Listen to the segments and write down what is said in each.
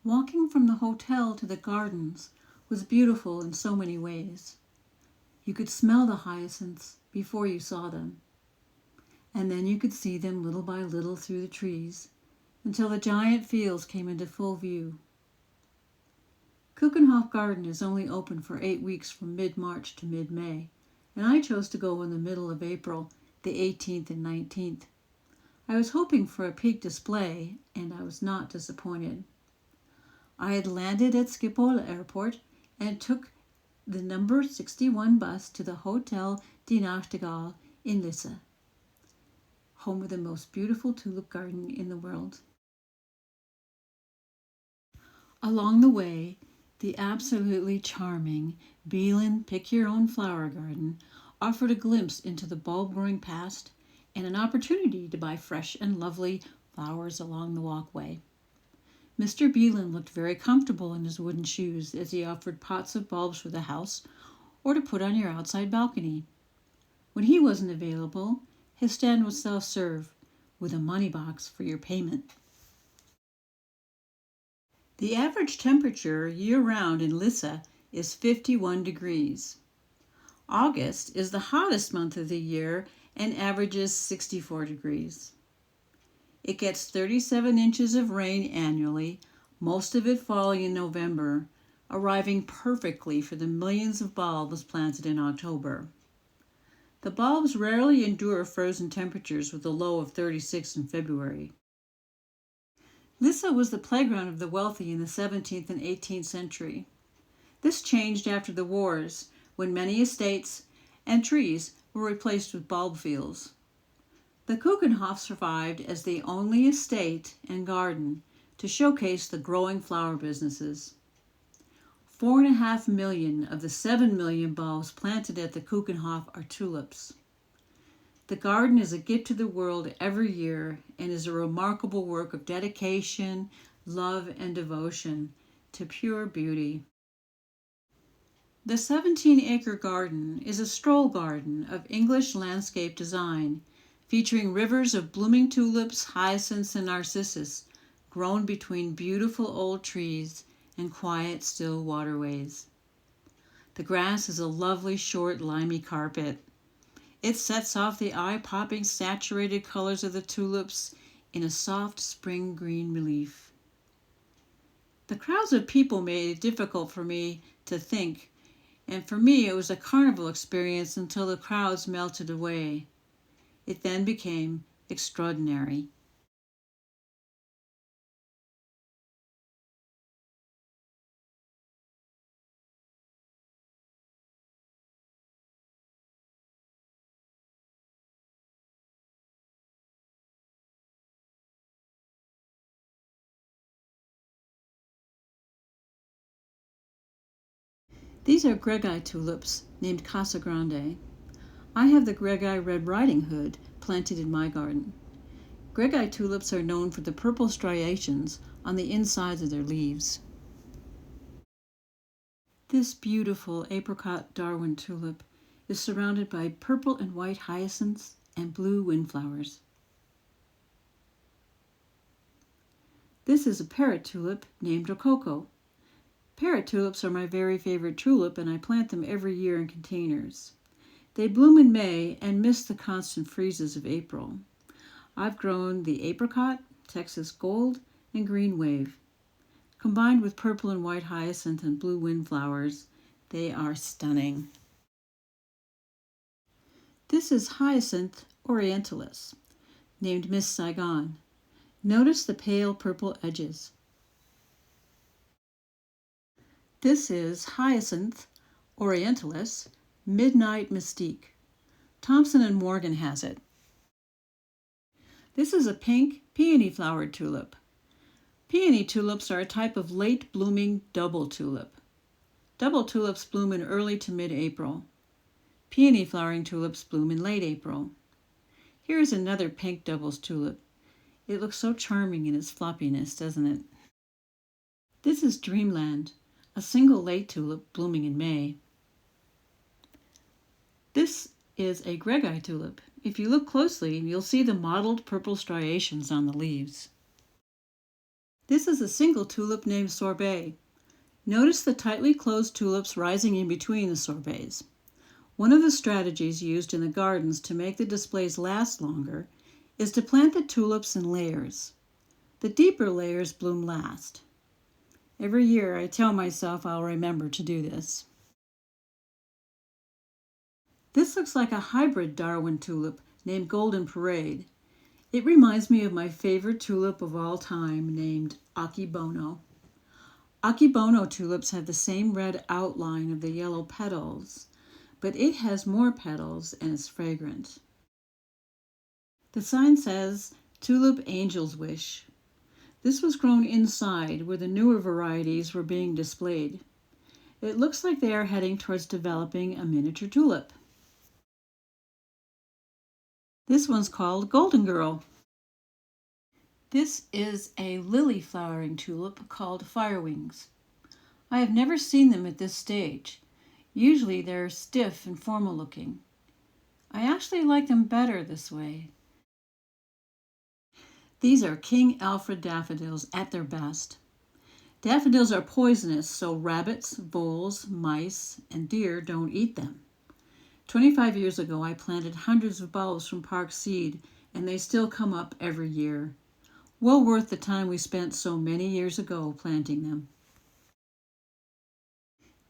Walking from the hotel to the gardens was beautiful in so many ways. You could smell the hyacinths before you saw them, and then you could see them little by little through the trees until the giant fields came into full view. Keukenhof Garden is only open for 8 weeks from mid-March to mid-May, and I chose to go in the middle of April, the 18th and 19th. I was hoping for a peak display, and I was not disappointed. I had landed at Schiphol Airport and took the number 61 bus to the Hotel Die Nachtigall in Lisse, home of the most beautiful tulip garden in the world. Along the way, the absolutely charming Bielen Pick-Your-Own-Flower Garden offered a glimpse into the bulb-growing past and an opportunity to buy fresh and lovely flowers along the walkway. Mr. Bielen looked very comfortable in his wooden shoes as he offered pots of bulbs for the house or to put on your outside balcony. When he wasn't available, his stand was self-serve with a money box for your payment. The average temperature year-round in Lisse is 51 degrees. August is the hottest month of the year and averages 64 degrees. It gets 37 inches of rain annually, most of it falling in November, arriving perfectly for the millions of bulbs planted in October. The bulbs rarely endure frozen temperatures with a low of 36 in February. Lisse was the playground of the wealthy in the 17th and 18th century. This changed after the wars, when many estates and trees were replaced with bulb fields. The Keukenhof survived as the only estate and garden to showcase the growing flower businesses. 4.5 million of the 7 million bulbs planted at the Keukenhof are tulips. The garden is a gift to the world every year and is a remarkable work of dedication, love, and devotion to pure beauty. The 17-acre garden is a stroll garden of English landscape design, featuring rivers of blooming tulips, hyacinths, and narcissus grown between beautiful old trees and quiet, still waterways. The grass is a lovely, short, limey carpet. It sets off the eye-popping, saturated colors of the tulips in a soft spring green relief. The crowds of people made it difficult for me to think, and for me it was a carnival experience until the crowds melted away. It then became extraordinary. These are Greggii tulips named Casa Grande. I have the Greggii Red Riding Hood planted in my garden. Greggii tulips are known for the purple striations on the insides of their leaves. This beautiful apricot Darwin tulip is surrounded by purple and white hyacinths and blue windflowers. This is a parrot tulip named Rococo. Parrot tulips are my very favorite tulip, and I plant them every year in containers. They bloom in May and miss the constant freezes of April. I've grown the apricot, Texas gold, and green wave. Combined with purple and white hyacinth and blue windflowers, they are stunning. This is Hyacinth orientalis, named Miss Saigon. Notice the pale purple edges. This is Hyacinth orientalis, Midnight Mystique. Thompson & Morgan has it. This is a pink peony-flowered tulip. Peony tulips are a type of late-blooming double tulip. Double tulips bloom in early to mid-April. Peony-flowering tulips bloom in late April. Here is another pink doubles tulip. It looks so charming in its floppiness, doesn't it? This is Dreamland, a single late tulip blooming in May. This is a Greggii tulip. If you look closely, you'll see the mottled purple striations on the leaves. This is a single tulip named sorbet. Notice the tightly closed tulips rising in between the sorbets. One of the strategies used in the gardens to make the displays last longer is to plant the tulips in layers. The deeper layers bloom last. Every year I tell myself I'll remember to do this. This looks like a hybrid Darwin tulip named Golden Parade. It reminds me of my favorite tulip of all time named Akebono. Akebono tulips have the same red outline of the yellow petals, but it has more petals and is fragrant. The sign says Tulip Angel's Wish. This was grown inside where the newer varieties were being displayed. It looks like they are heading towards developing a miniature tulip. This one's called Golden Girl. This is a lily flowering tulip called Firewings. I have never seen them at this stage. Usually they're stiff and formal looking. I actually like them better this way. These are King Alfred daffodils at their best. Daffodils are poisonous, so rabbits, voles, mice, and deer don't eat them. 25 years ago, I planted hundreds of bulbs from Park Seed, and they still come up every year. Well worth the time we spent so many years ago planting them.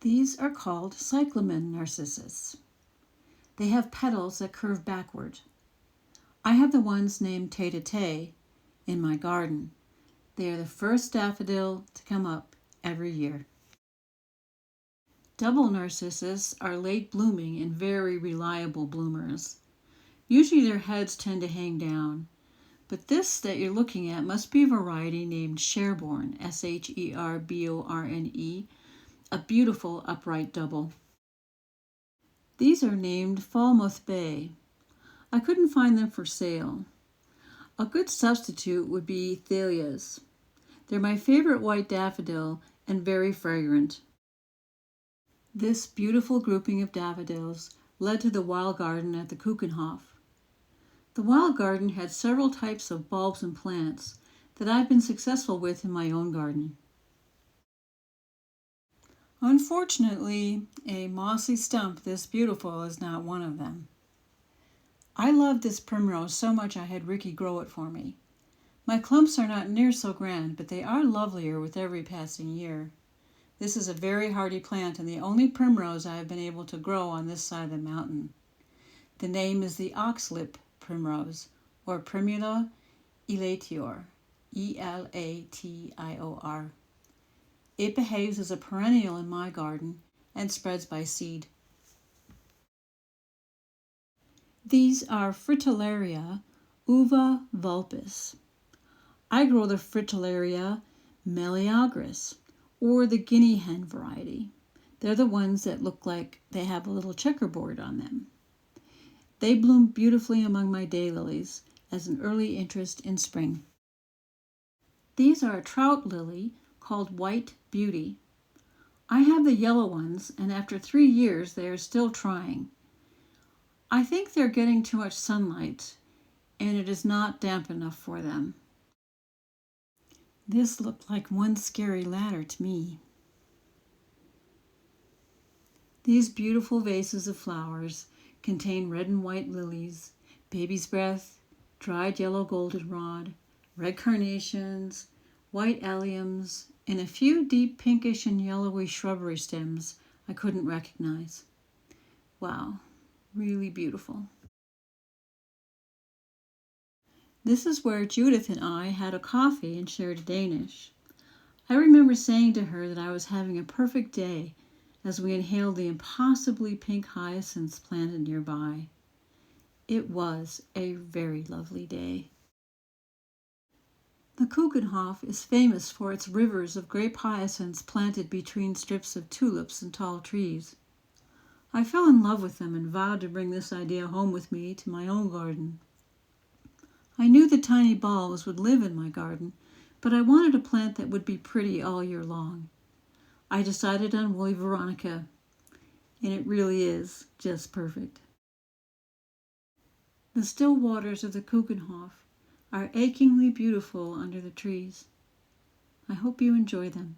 These are called cyclamen narcissus. They have petals that curve backward. I have the ones named Tay in my garden. They are the first daffodil to come up every year. Double narcissus are late blooming and very reliable bloomers. Usually their heads tend to hang down, but this that you're looking at must be a variety named Sherborne, Sherborne, a beautiful upright double. These are named Falmouth Bay. I couldn't find them for sale. A good substitute would be Thalias. They're my favorite white daffodil and very fragrant. This beautiful grouping of daffodils led to the wild garden at the Keukenhof. The wild garden had several types of bulbs and plants that I've been successful with in my own garden. Unfortunately, a mossy stump this beautiful is not one of them. I loved this primrose so much I had Ricky grow it for me. My clumps are not near so grand, but they are lovelier with every passing year. This is a very hardy plant and the only primrose I have been able to grow on this side of the mountain. The name is the oxlip primrose, or Primula elatior, Elatior. It behaves as a perennial in my garden and spreads by seed. These are Fritillaria uva vulpis. I grow the Fritillaria meleagris, or the guinea hen variety. They're the ones that look like they have a little checkerboard on them. They bloom beautifully among my daylilies as an early interest in spring. These are a trout lily called White Beauty. I have the yellow ones, and after 3 years they are still trying. I think they're getting too much sunlight, and it is not damp enough for them. This looked like one scary ladder to me. These beautiful vases of flowers contain red and white lilies, baby's breath, dried yellow goldenrod, red carnations, white alliums, and a few deep pinkish and yellowy shrubbery stems I couldn't recognize. Wow, really beautiful. This is where Judith and I had a coffee and shared Danish. I remember saying to her that I was having a perfect day as we inhaled the impossibly pink hyacinths planted nearby. It was a very lovely day. The Keukenhof is famous for its rivers of grape hyacinths planted between strips of tulips and tall trees. I fell in love with them and vowed to bring this idea home with me to my own garden. I knew the tiny bulbs would live in my garden, but I wanted a plant that would be pretty all year long. I decided on woolly veronica, and it really is just perfect. The still waters of the Keukenhof are achingly beautiful under the trees. I hope you enjoy them.